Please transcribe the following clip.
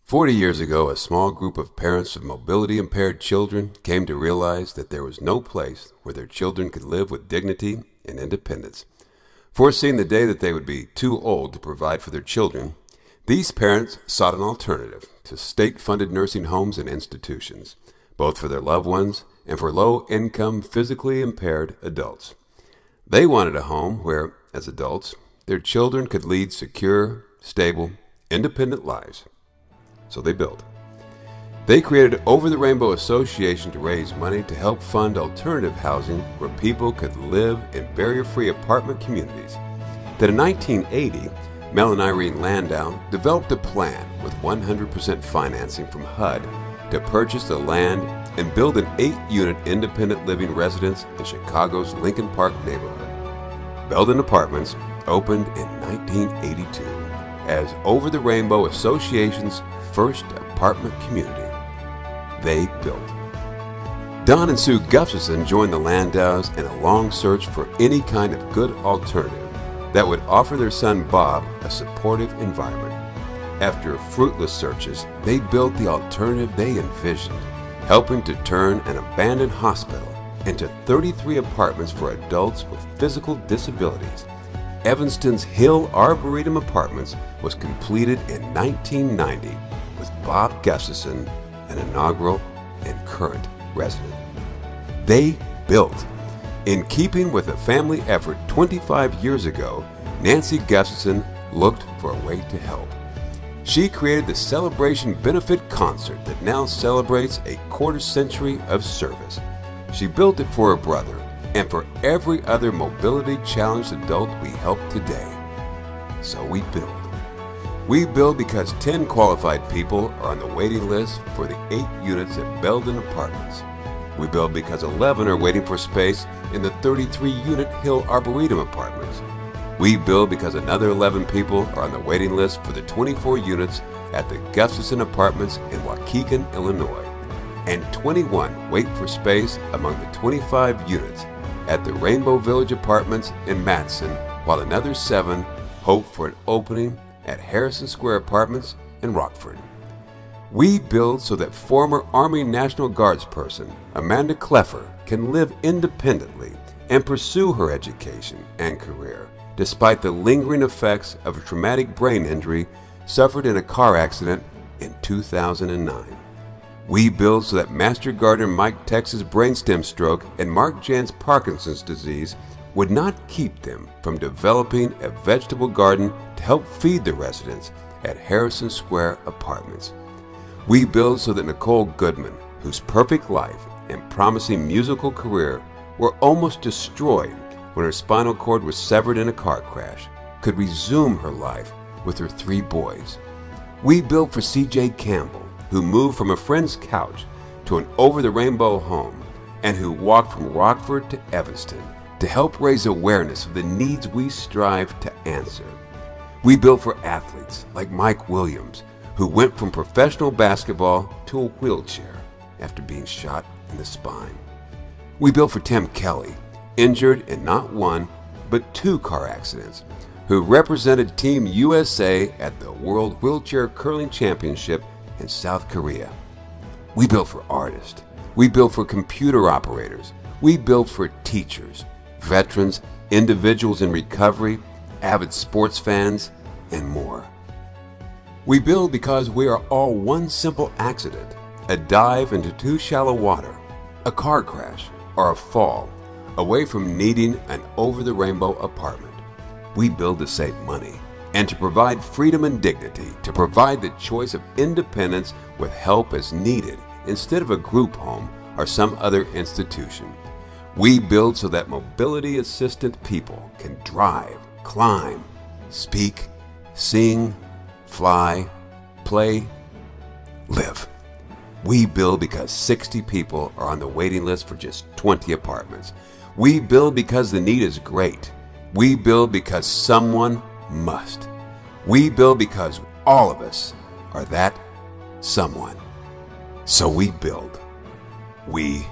40 years ago, a small group of parents of mobility-impaired children came to realize that there was no place where their children could live with dignity and independence. Foreseeing the day that they would be too old to provide for their children, these parents sought an alternative to state-funded nursing homes and institutions, both for their loved ones and for low-income, physically impaired adults. They wanted a home where, as adults, their children could lead secure, stable, independent lives. So they built. They created Over the Rainbow Association to raise money to help fund alternative housing where people could live in barrier-free apartment communities. Then in 1980, Mel and Irene Landau developed a plan with 100% financing from HUD to purchase the land and build an 8-unit independent living residence in Chicago's Lincoln Park neighborhood. Belden Apartments opened in 1982 as Over the Rainbow Association's first apartment community. They built. Don and Sue Gustafson joined the Landaus in a long search for any kind of good alternative that would offer their son Bob a supportive environment. After fruitless searches, they built the alternative they envisioned, helping to turn an abandoned hospital into 33 apartments for adults with physical disabilities. Evanston's Hill Arboretum Apartments was completed in 1990 with Bob Gustafson, an inaugural and current resident. They built. In keeping with a family effort 25 years ago, Nancy Gustafson looked for a way to help. She created the Celebration Benefit Concert that now celebrates a quarter century of service. She built it for her brother and for every other mobility-challenged adult we help today. So we build. We build because 10 qualified people are on the waiting list for the 8 units at Belden Apartments. We build because 11 are waiting for space in the 33-unit Hill Arboretum Apartments. We build because another 11 people are on the waiting list for the 24 units at the Gustafson Apartments in Waukegan, Illinois. And 21 wait for space among the 25 units at the Rainbow Village Apartments in Matteson, while another 7 hope for an opening at Harrison Square Apartments in Rockford. We build so that former Army National Guardsperson Amanda Kleffer can live independently and pursue her education and career, despite the lingering effects of a traumatic brain injury suffered in a car accident in 2009. We build so that Master Gardener Mike Tex's brainstem stroke and Mark Jan's Parkinson's disease would not keep them from developing a vegetable garden to help feed the residents at Harrison Square Apartments. We build so that Nicole Goodman, whose perfect life and promising musical career were almost destroyed when her spinal cord was severed in a car crash, could resume her life with her 3 boys. We build for C.J. Campbell, who moved from a friend's couch to an over-the-rainbow home and who walked from Rockford to Evanston to help raise awareness of the needs we strive to answer. We built for athletes like Mike Williams, who went from professional basketball to a wheelchair after being shot in the spine. We built for Tim Kelly, injured in not 1, but 2 car accidents, who represented Team USA at the World Wheelchair Curling Championship in South Korea. We built for artists. We built for computer operators. We built for teachers, veterans, individuals in recovery, avid sports fans, and more. We build because we are all one simple accident, a dive into too shallow water, a car crash, or a fall, away from needing an over-the-rainbow apartment. We build to save money and to provide freedom and dignity, to provide the choice of independence with help as needed instead of a group home or some other institution. We build so that mobility-assistant people can drive, climb, speak, sing, fly, play, live. We build because 60 people are on the waiting list for just 20 apartments. We build because the need is great. We build because someone must. We build because all of us are that someone. So we build. We